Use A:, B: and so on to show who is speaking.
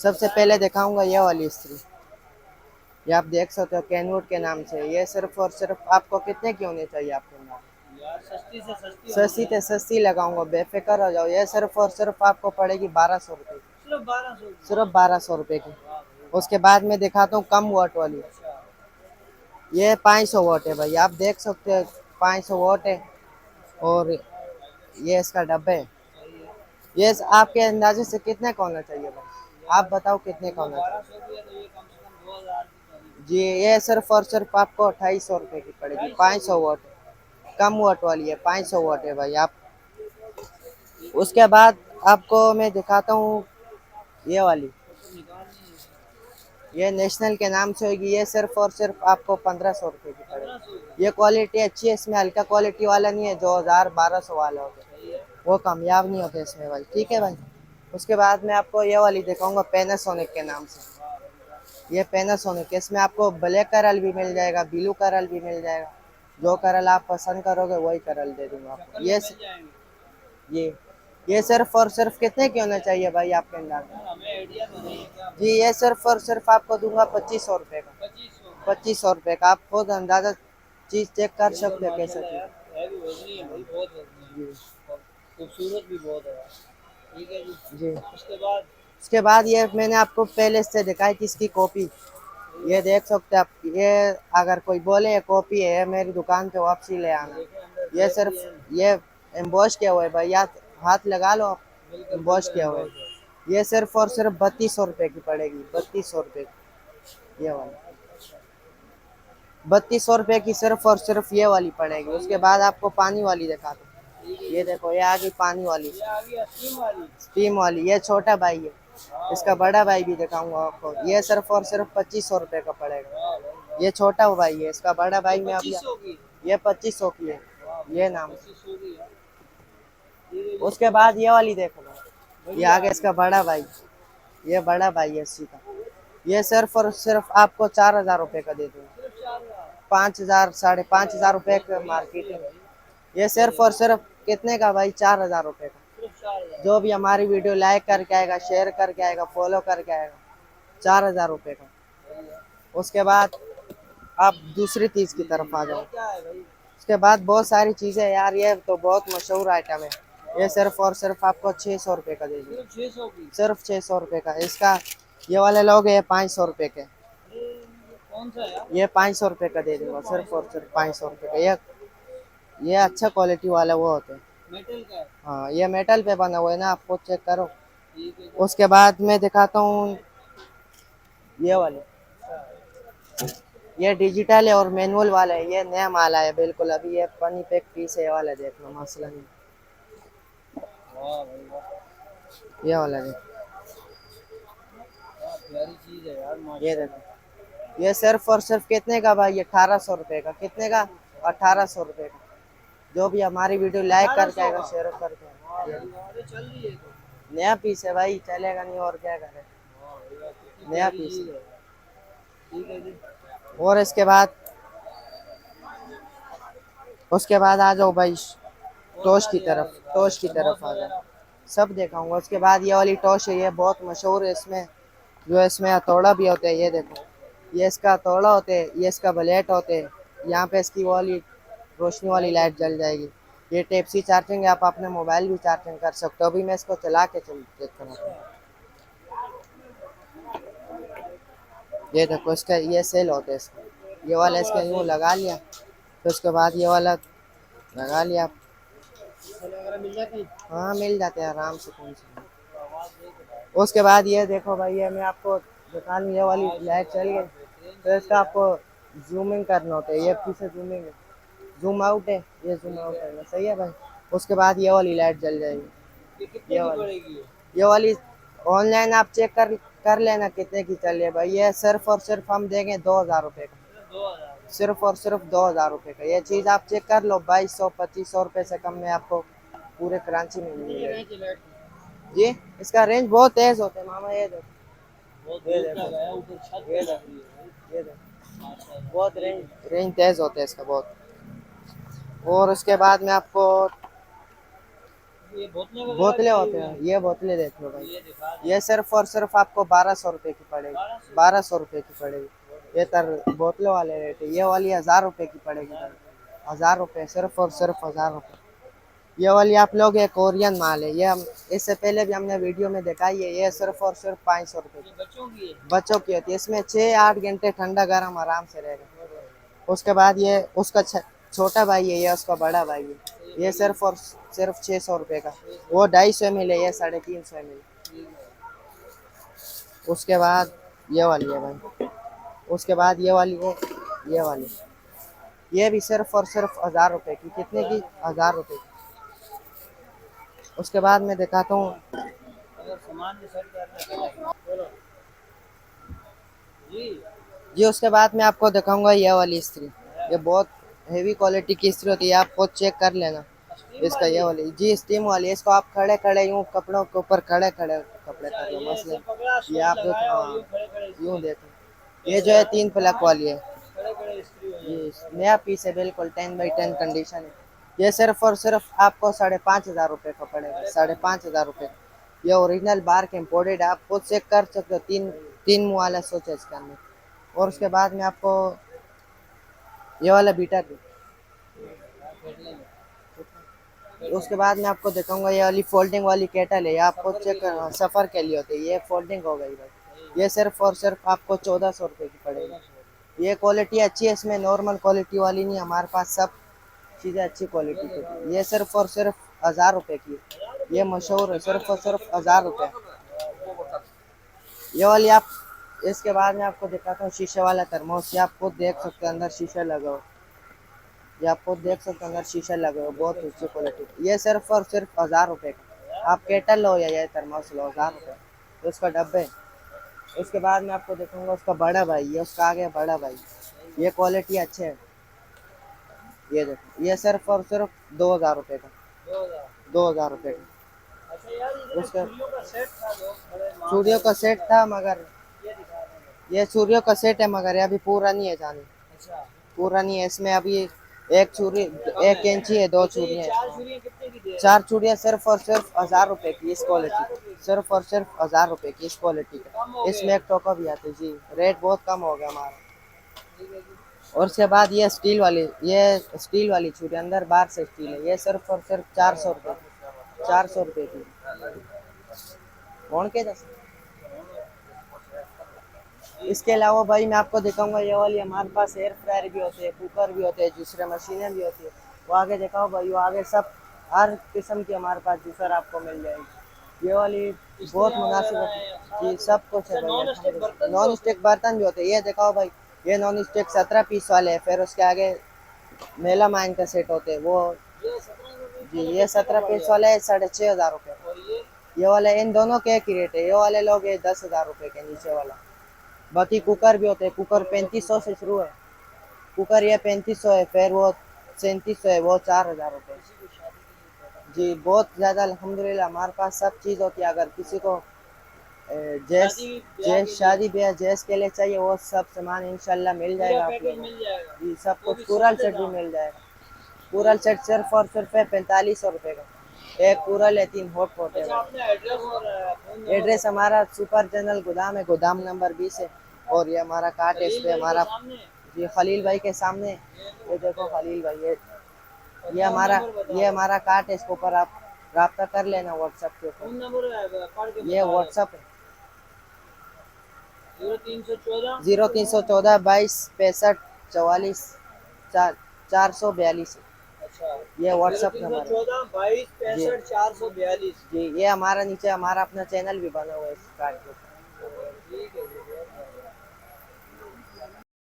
A: सबसे पहले दिखाऊंगा ये वाली इस्त्री। ये आप देख सकते हो कैनवुड के नाम से। ये सिर्फ और सिर्फ आपको कितने की होनी चाहिए आपके अंदर?
B: यार सस्ती से सस्ती होनी
A: सस्ती से
B: चाहिए।
A: सस्ती लगाऊंगा, बेफिक्र हो जाओ। ये सिर्फ और सिर्फ आपको पड़ेगी 1200 रुपये की।
B: सिर्फ 1200 की?
A: सिर्फ 1200 रुपये की।
B: वाह भाई
A: उसके बाद मैं दिखाता हूँ कम वाट वाली।
B: वाह। अच्छा।
A: ये 500 वाट है भाई, आप देख सकते हो 500 वाट है। और ये इसका डब्बे है।
B: सही है।
A: ये आपके अंदाजे से कितने का होना चाहिए भाई? आप
B: यार
A: बताओ कितने का
B: देखो
A: होना चाहिए?
B: 1200 की है तो ये कम से कम 2000 की तो होनी
A: जी,
B: चाहिए।
A: ये सिर्फ और सिर्फ आपको 2800 रुपये की पड़ेगी।
B: 250
A: 500
B: की?
A: वाट कम वाट वाली है, 500 वाट है भाई। आप
B: ठीक है
A: उसके
B: जी।
A: बाद आपको मैं दिखाता हूँ ये वाली।
B: वो तो निकालनी है।
A: ये नेशनल के नाम से होगी। ये सिर्फ और सिर्फ आपको 1500 रुपये की
B: 1500
A: पड़ेगी।
B: की?
A: ये क्वालिटी अच्छी है, इसमें हल्का क्वालिटी वाला नहीं है जो 1000 1200 वाला होता है।
B: सही है।
A: वो कामयाब नहीं होते इसमें भाई, ठीक है भाई। उसके बाद मैं आपको ये वाली दिखाऊंगा पैनासोनिक के नाम से।
B: वाह भाई वाह।
A: ये पैनासोनिक, इसमें आपको ब्लैक करल भी मिल जाएगा, ब्लू करल भी मिल जाएगा। जो करल आप पसंद करोगे वही करल दे दूंगा
B: अच्छा
A: आपको।
B: कलर मिल जाएंगे?
A: ये ये सिर्फ और सिर्फ कितने की होना चाहिए भाई आपके अंदाज में?
B: यार हमें आइडिया तो नहीं है, क्या
A: जी,
B: बताऊँ।
A: ये सिर्फ और सिर्फ आपको दूंगा 2500 रुपये का।
B: 2500 का?
A: 2500 रुपये का। आप खुद अंदाजा चीज़ चेक कर
B: ये तो
A: सकते हो कैसा
B: माशाल्लाह
A: चीज़
B: यार है भी वजनी है
A: है।
B: भाई, बहुत वजनी
A: जी
B: है और खूबसूरत भी बहुत है यार। ठीक है जी।
A: जी।
B: उसके बाद?
A: उसके बाद ये मैंने आपको पहले से दिखाई थी इसकी कॉपी।
B: सही है।
A: ये देख सकते हैं आप। ये अगर कोई बोले ये कॉपी है, मेरी दुकान पे वापसी ले
B: ये
A: आना।
B: देखें अंदर
A: ये
B: ब्लैक भी
A: सिर्फ
B: है।
A: ये एम्बॉस किया हुआ है भाई, या हाथ लगा लो आप।
B: बिल्कुल
A: एम्बॉस
B: बिल्कुल
A: किया हुआ है।
B: एम्बॉस है।
A: ये सिर्फ और सिर्फ 3200 रुपये की पड़ेगी, 3200 रुपये की। ये वाली
B: यार अच्छा।
A: 3200 रुपये की सिर्फ और सिर्फ ये वाली पड़ेगी।
B: सही
A: उसके
B: है।
A: बाद आपको पानी वाली दिखा
B: ठीक है
A: दो। ये
B: जी।
A: देखो, ये आ गई पानी वाली।
B: ये आ गई स्टीम वाली?
A: स्टीम वाली। ये छोटा भाई है,
B: वाह
A: इसका
B: भाई
A: बड़ा
B: वाह।
A: भाई भी दिखाऊंगा आपको। ये सिर्फ और सिर्फ 2500 रुपये का पड़ेगा।
B: वाह भाई वाह।
A: ये छोटा भाई है, इसका बड़ा
B: ये
A: भाई मैं अभी।
B: 2500 की?
A: ये 2500 की है।
B: वाह भाई
A: ये
B: वाह,
A: नाम।
B: 2500 की है। ठीक है जी।
A: उसके
B: उसके
A: बाद
B: बाद?
A: ये वाली देखो भाई। ये
B: बढ़िया
A: आगे
B: आ गई।
A: इसका बड़ा भाई। ये बड़ा भाई है इसी का। ये सिर्फ और सिर्फ आपको 4000 रुपये का दे दूंगा।
B: सिर्फ 4000?
A: 5000 5,500 रुपये
B: बहुत
A: का
B: बढ़िया इस्त्री है
A: मार्केटिंग।
B: भाई।
A: ये
B: सही
A: सिर्फ
B: है।
A: और सिर्फ कितने का भाई? 4000 रुपये का।
B: सिर्फ 4000?
A: जो भी हमारी वीडियो लाइक करके आएगा, शेयर करके आएगा, फॉलो करके आएगा, 4000 रुपये का।
B: सही है।
A: उसके बाद आप दूसरी चीज़ की
B: जी जी
A: तरफ आ
B: जी, और
A: जाओ।
B: क्या है भाई?
A: उसके बाद बहुत सारी चीज़ें यार, ये तो बहुत मशहूर आइटम है। ये
B: वाह
A: सिर्फ और सिर्फ आपको 600 रुपये का दे दूँगा।
B: सिर्फ 600 की?
A: सिर्फ 600 रुपये का इसका। ये वाले लोग ये 500 रुपये के।
B: अरे ये कौन सा है यार?
A: ये 500 रुपये का दे
B: सिर्फ
A: दूंगा,
B: पाँच
A: सिर्फ
B: सौ
A: और
B: रुपये
A: सिर्फ
B: का?
A: 500 रुपये का। ये अच्छा क्वालिटी वाला वो होते हैं।
B: मेटल का है?
A: हाँ, ये मेटल पे बना हुआ है ना, आप खुद चेक करो।
B: ठीक है जी।
A: उसके बाद मैं दिखाता हूँ ये वाली।
B: अच्छा।
A: ये डिजिटल है और मैनुअल वाला है। ये नया माल आया बिल्कुल अभी। ये पनी पैक पीस है, ये वाला देख लो, मसला नहीं।
B: वाह भाई वाह।
A: ये वाला देख।
B: क्या प्यारी चीज़ है यार
A: ये
B: माशाल्लाह।
A: देखो। ये सिर्फ और सिर्फ कितने का भाई? 1800 रुपये का। कितने का? 1800 रुपये का। जो भी हमारी वीडियो लाइक करके
B: 1800
A: आएगा,
B: का?
A: शेयर करके
B: वाह
A: आएगा। ये
B: भाई वाह, अरे चल रही है तो।
A: नया पीस है भाई, चलेगा नहीं और क्या करे।
B: वाह भाई वाह, कितनी
A: नया
B: प्यारी
A: पीस
B: चीज़ है
A: है।
B: यार। ठीक है जी।
A: और उसके बाद आ जाओ भाई
B: और
A: टोश
B: क्या
A: की
B: दिया
A: तरफ।
B: दिखा रहे
A: टोश
B: हो?
A: की
B: थर्मोस
A: तरफ आ जाओ।
B: वगैरह?
A: सब दिखाऊंगा। उसके बाद ये वाली टोश है, ये बहुत मशहूर है। इसमें जो इसमें हथौड़ा भी होते हैं, ये देखो। ये इसका हथौड़ा होते हैं, ये इसका ब्लेड होते हैं। यहाँ पे इसकी वाली रोशनी वाली
B: लाइट
A: लाइट
B: होती
A: जल
B: है?
A: जाएगी। ये टाइप सी चार्जिंग है, आप अपने मोबाइल भी चार्जिंग कर सकते हो। अभी मैं इसको चला के चेक कराता
B: अच्छा।
A: हूँ। ये देखो, इसका ये सेल होता है इसका। ये
B: इतना
A: वाला
B: बड़ा
A: इसका यूँ
B: सेल?
A: लगा लिया, फिर उसके बाद ये वाला लगा लिया।
B: सेल वगैरह मिल जाती है?
A: हाँ, मिल जाते हैं आराम से, कौन सी।
B: तो आवाज़ दे के भाई।
A: उसके बाद ये देखो भाई, ये मैं आपको दिखा लूँ। ये वाली लाइट
B: माशाल्लाह
A: चल गई।
B: यार बेहतरीन
A: तो
B: चीज़
A: इसका
B: है यार।
A: आपको जूमिंग करना होता है। ये
B: अच्छा।
A: पीछे जूमिंग है, जूम आउट है। ये जूम
B: ठीक
A: आउट
B: है।
A: करना सही है भाई। उसके बाद ये वाली लाइट जल जाएगी।
B: ये कितने
A: ये
B: की
A: वाली
B: पड़ेगी ये?
A: ये वाली ऑनलाइन आप चेक कर लेना कितने की चल रही है भाई। ये सिर्फ और सिर्फ हम देंगे 2000 रुपये का।
B: सिर्फ 2000 का?
A: सिर्फ और सिर्फ 2000 रुपये का। ये चीज़ आप चेक कर लो, 2200 2500 रुपये से कम में आपको पूरे कराची में
B: कितनी की
A: मिलेगी।
B: रेंज लाइट की?
A: जी, इसका रेंज बहुत तेज़ होता है मामा। ये देखो,
B: बहुत
A: ये
B: दूर
A: देखो,
B: तक है, ऊपर छत पे
A: ये
B: लग
A: देखो,
B: रही है भाई।
A: ये देखो।
B: माशाल्लाह
A: बहुत
B: ठीक
A: रेंज
B: है।
A: रेंज तेज़ होता है इसका बहुत। और उसके बाद में आपको
B: ये बोतलें वगैरह
A: बोतलें
B: भी
A: होते
B: हुई
A: हैं,
B: हैं।
A: ये बोतलें देख लो भाई।
B: ये दिखा दें।
A: ये सिर्फ और सिर्फ आपको 1200 रुपये की पड़ेगी।
B: 1200
A: 1200 रुपये की पड़ेगी। ये तर बोतलों वाले रेट है। ये वाली 1000 रुपये की पड़ेगी भाई। 1000 रुपये, सिर्फ और सिर्फ 1000 रुपये। ये वाली आप लोग ये कोरियन माल है। ये हम इससे पहले भी हमने वीडियो में दिखाई है। ये सिर्फ और सिर्फ 500 रुपये
B: ये
A: की
B: बच्चों की है।
A: बच्चों की होती है। इसमें 6-8 घंटे ठंडा गर्म आराम से रहेगा। उसके बाद ये उसका छोटा भाई है, ये उसका बड़ा भाई है। ये सिर्फ और सिर्फ 600 रुपये का। वो 250 ml है, ये 350 ml।
B: ठीक है।
A: उसके बाद ये वाली है भाई। उसके बाद ये वाली है, ये वाली। ये भी सिर्फ और सिर्फ 1000 रुपये की। कितने की? 1000 रुपये की। उसके बाद मैं दिखाता हूँ।
B: अगर सामान भी सेट करना है बोलो जी।
A: जी उसके बाद मैं आपको दिखाऊंगा ये वाली इस्त्री। ये बहुत हेवी क्वालिटी की इस्त्री होती है, आप खुद चेक कर लेना।
B: स्टीम
A: इसका
B: वाली
A: ये वाली जी स्टीम वाली है। इसको आप खड़े खड़े यूँ कपड़ों के ऊपर खड़े खड़े कपड़े
B: अच्छा
A: कर लो
B: ये
A: मसले।
B: ऐसे पकड़ा
A: ये
B: स्विच
A: आप देखो,
B: लगाया और
A: हाँ
B: यूं खड़े खड़े
A: यूँ
B: इस्त्री
A: देखो। ये जो है 3 प्लग वाली है।
B: खड़े खड़े इस्त्री हो
A: जी
B: जाएगी।
A: नया पीस है, बिल्कुल 10x10 कंडीशन है। ये सिर्फ और सिर्फ आपको 5500 रुपये का पड़ेगा। 5500 रुपये। ये ओरिजिनल बार के इम्पोर्टेड है, आप खुद चेक कर सकते हो। तीन तीन मुँह वाला सोच है इसके अंदर। और उसके बाद में आपको ये वाला बीटर। उसके बाद मैं आपको दिखाऊंगा ये वाली फोल्डिंग वाली केटल है। ये आपको चेक करना, सफ़र के लिए होती है। ये फोल्डिंग हो गई भाई। ये सिर्फ और सिर्फ आपको 1400 रुपये की पड़ेगी। ये क्वालिटी अच्छी है, इसमें नॉर्मल क्वालिटी वाली नहीं, हमारे पास सब चीज़ें अच्छी क्वालिटी की होती है। ये सिर्फ और सिर्फ 1000 रुपये की है। ये मशहूर है, सिर्फ और सिर्फ 1000 रुपये। ये वाली आप। इसके बाद में आपको दिखाता हूँ शीशे वाला थर्मोस। ये आप खुद देख सकते हो, अंदर शीशा लगा हो। ये आप खुद देख सकते हो, अंदर शीशा लगा हो, बहुत अच्छी क्वालिटी। ये सिर्फ और सिर्फ 1000 रुपये का। आप केटल लो या ये थर्मोस लो, 1000 रुपये तो उसका डब्बे। उसके बाद मैं आपको दिखाऊंगा उसका बड़ा भाई। ये उसका आगे बड़ा भाई। ये क्वालिटी अच्छे है। ये देखो, ये सिर्फ और सिर्फ 2000 रुपये का।
B: 2000।
A: 2000 रुपये का।
B: अच्छा यार ये
A: उसका
B: चूड़ियों का सेट था जो बड़े मांग
A: चूड़ियों
B: रहे
A: का सेट था,
B: थे।
A: मगर
B: ये दिखा रहे हैं।
A: ये चूड़ियों का सेट है, मगर ये अभी पूरा नहीं है जानी।
B: अच्छा
A: पूरा नहीं है। इसमें अभी एक चूड़ी,
B: कम
A: एक
B: है।
A: कैंची है, 2
B: वैसे ये
A: चूड़ियाँ
B: चार
A: हैं।
B: चूड़ियां कितने की दे रहे हैं?
A: 4 चूड़ियाँ सिर्फ और सिर्फ 1000 रुपये की। इस क्वालिटी
B: 1000 रुपए
A: की
B: की।
A: सिर्फ और सिर्फ 1000 रुपये की, इस क्वालिटी
B: कम
A: का।
B: हो गए
A: इसमें एक टोका भी आता है जी। रेट बहुत कम हो गया हमारा।
B: ठीक है जी।
A: और उसके बाद ये स्टील वाली चूड़ी, अंदर बाहर से स्टील है। ये सिर्फ और सिर्फ 400 रुपये की। 400 रुपये की। कौन के दस। इसके अलावा भाई मैं आपको दिखाऊंगा ये वाली हमारे पास एयर फ्रायर भी होते हैं, कुकर भी होते हैं, दूसरे मशीनें भी होती है। वो आगे दिखाओ भाई, वो आगे सब हर किस्म की हमारे पास जूसर आपको मिल जाएगी। ये वाली बहुत
B: इस्त्रियाँ
A: मुनासिब
B: वगैरह
A: होती
B: हैं
A: है
B: सारा
A: जी,
B: कुछ।
A: सब कुछ है
B: अच्छा
A: भाई
B: नॉन स्टिक
A: अल्हम्दुलिल्लाह।
B: बर्तन भी
A: नॉन
B: होते
A: स्टिक बर्तन भी होते हैं। ये दिखाओ भाई, ये नॉन स्टिक 17 पीस वाले हैं। फिर उसके आगे मेला माइन का सेट होते हैं वो।
B: हैं। ये 17 रुपए
A: जी
B: वाला
A: ये
B: कितने का
A: 17
B: पड़
A: पीस वाला
B: जाएगा?
A: है, 6500 रुपये।
B: और ये
A: ये वाला इन दोनों के एक ही रेट है। ये वाले लोग ये 10,000 रुपये के नीचे वाला। बाकी कुकर भी होते हैं। कुकर 3500 से शुरू है। कुकर ये 3500 है, फिर वो 3700 है, वो 4000 रुपये।
B: किसी को शादी के लिए पड़ा।
A: जी बहुत ज़्यादा अल्हम्दुलिल्लाह हमारे पास सब चीज़ होती है। अगर किसी को जैस
B: शादी ब्याह
A: जैस
B: के लिए
A: शादी ब्याह जैस के लिए चाहिए, वो सब सामान इंशाल्लाह मिल
B: पूरा
A: जाएगा आप
B: पैकेज
A: लोगों
B: मिल
A: को।
B: जाएगा।
A: जी सब
B: वो
A: कुछ
B: भी
A: पूरा
B: सस्ते
A: सेट भी
B: दाम।
A: मिल जाएगा। पूरा सेट सिर्फ और सिर्फ है 4500 रुपये का। एक पूरा है, 3 हॉट पॉट है
B: अच्छा
A: भाई।
B: आपने एड्रेस और फोन नंबर
A: एड्रेस
B: बता
A: हमारा सुपर जनरल गोदाम है, गोदाम नंबर 20 है। और ये हमारा काट है, इस
B: खलील
A: पे
B: भाई के
A: हमारा
B: सामने।
A: जी खलील भाई के सामने। ये देखो खलील भाई,
B: और
A: ये
B: फोन
A: हमारा
B: नंबर
A: ये
B: बताओ।
A: हमारा कार्ड है, इसके ऊपर आप रब्ता कर लेना व्हाट्सएप के
B: फोन
A: ऊपर।
B: नंबर पढ़ के
A: ये
B: बता दो।
A: व्हाट्सएप है।
B: 0314।
A: 0314 22 65 44 442।
B: अच्छा
A: ये
B: जीरो
A: व्हाट्सएप
B: तीन सौ
A: नंबर है
B: चौदह बाईस
A: जी।
B: पैंसठ 442।
A: जी ये हमारा नीचे हमारा अपना चैनल भी बना हुआ है इस कार्ड के ऊपर।
B: ठीक है जी बहुत बढ़िया।